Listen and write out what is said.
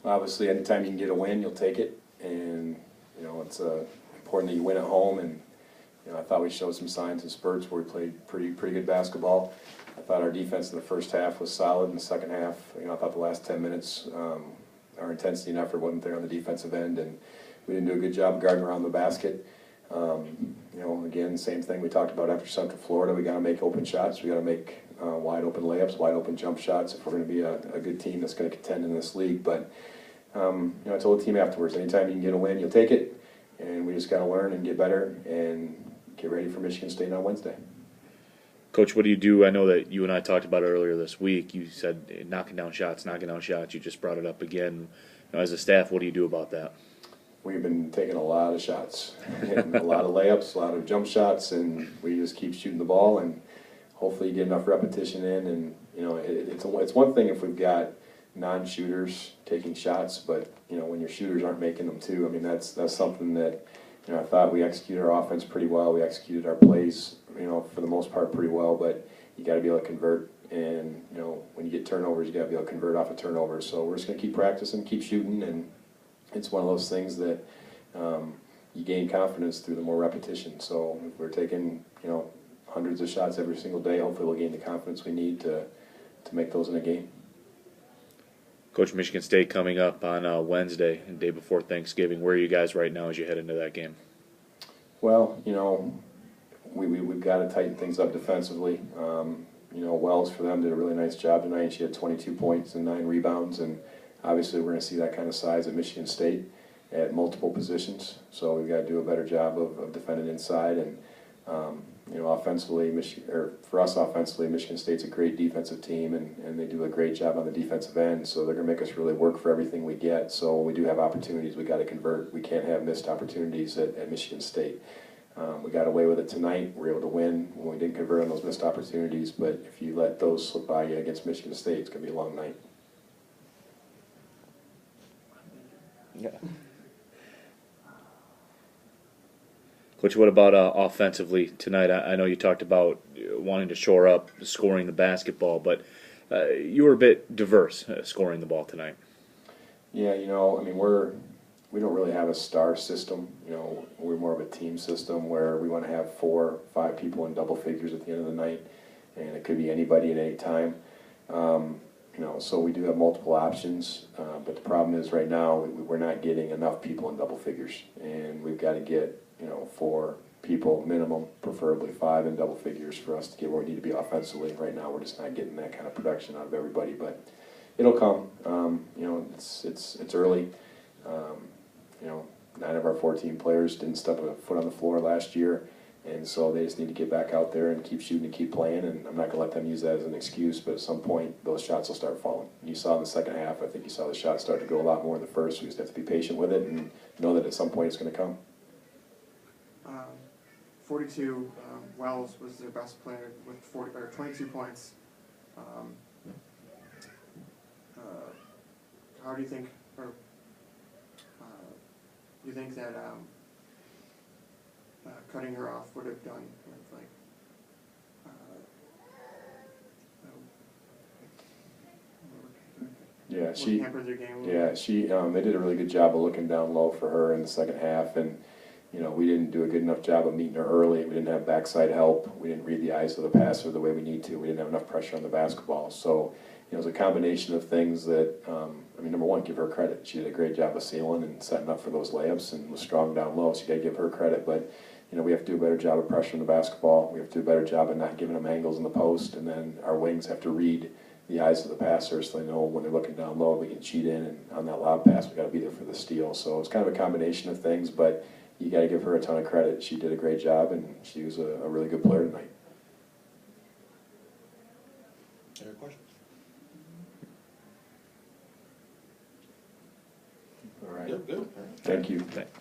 obviously, anytime you can get a win, you'll take it. And, it's important that you win at home. And, I thought we showed some signs and spurts where we played pretty good basketball. I thought our defense in the first half was solid. In the second half, I thought the last 10 minutes, our intensity and effort wasn't there on the defensive end. And we didn't do a good job guarding around the basket. Again, same thing we talked about after Central Florida. We got to make open shots. We got to make wide open layups, wide open jump shots if we're going to be a good team that's going to contend in this league. But I told the team afterwards, anytime you can get a win, you'll take it. And we just got to learn and get better and get ready for Michigan State on Wednesday. Coach, what do you do? I know that you and I talked about it earlier this week. You said knocking down shots. You just brought it up again. As a staff, what do you do about that? We've been taking a lot of shots, hitting a lot of layups, a lot of jump shots, and we just keep shooting the ball, and hopefully you get enough repetition in. And it's one thing if we've got non-shooters taking shots, but when your shooters aren't making them too. That's something that I thought we executed our offense pretty well. We executed our plays, for the most part pretty well, but you got to be able to convert. And when you get turnovers, you got to be able to convert off of turnovers. So we're just going to keep practicing, keep shooting, and it's one of those things that you gain confidence through the more repetition. So if we're taking hundreds of shots every single day, hopefully we'll gain the confidence we need to make those in a game. Coach, Michigan State coming up on Wednesday, the day before Thanksgiving. Where are you guys right now as you head into that game? Well, we've got to tighten things up defensively. Wells for them did a really nice job tonight. She had 22 points and 9 rebounds, and obviously we're going to see that kind of size at Michigan State at multiple positions. So we've got to do a better job of defending inside. And offensively, for us offensively, Michigan State's a great defensive team, and they do a great job on the defensive end. So they're going to make us really work for everything we get. So when we do have opportunities, we got to convert. We can't have missed opportunities at Michigan State. We got away with it tonight. We were able to win when we didn't convert on those missed opportunities. But if you let those slip by you against Michigan State, it's going to be a long night. Yeah. Coach, what about offensively tonight? I know you talked about wanting to shore up scoring the basketball, but you were a bit diverse scoring the ball tonight. Yeah, we don't really have a star system. We're more of a team system where we want to have 4 or 5 people in double figures at the end of the night, and it could be anybody at any time. So we do have multiple options, but the problem is right now we're not getting enough people in double figures, and we've got to get 4 people minimum, preferably 5 in double figures for us to get where we need to be offensively. Right now we're just not getting that kind of production out of everybody, but it'll come. It's early. 9 of our 14 players didn't step a foot on the floor last year, and so they just need to get back out there and keep shooting and keep playing, and I'm not going to let them use that as an excuse, but at some point those shots will start falling. You saw in the second half, I think you saw the shots start to go a lot more in the first. We just have to be patient with it and know that at some point it's going to come. 42, Wells was their best player with 22 points. How do you think, or do you think that cutting her off would have done with hampered their game? They did a really good job of looking down low for her in the second half, and we didn't do a good enough job of meeting her early. We didn't have backside help. We didn't read the eyes of the passer the way we need to. We didn't have enough pressure on the basketball. So, it was a combination of things that, number one, give her credit. She did a great job of sealing and setting up for those layups and was strong down low, so you got to give her credit. But, we have to do a better job of pressuring the basketball. We have to do a better job of not giving them angles in the post, and then our wings have to read the eyes of the passer so they know when they're looking down low we can cheat in, and on that lob pass we got to be there for the steal. So it's kind of a combination of things, but you got to give her a ton of credit. She did a great job, and she was a really good player tonight. Any questions? All right. Yep, good. Thank you. Thanks.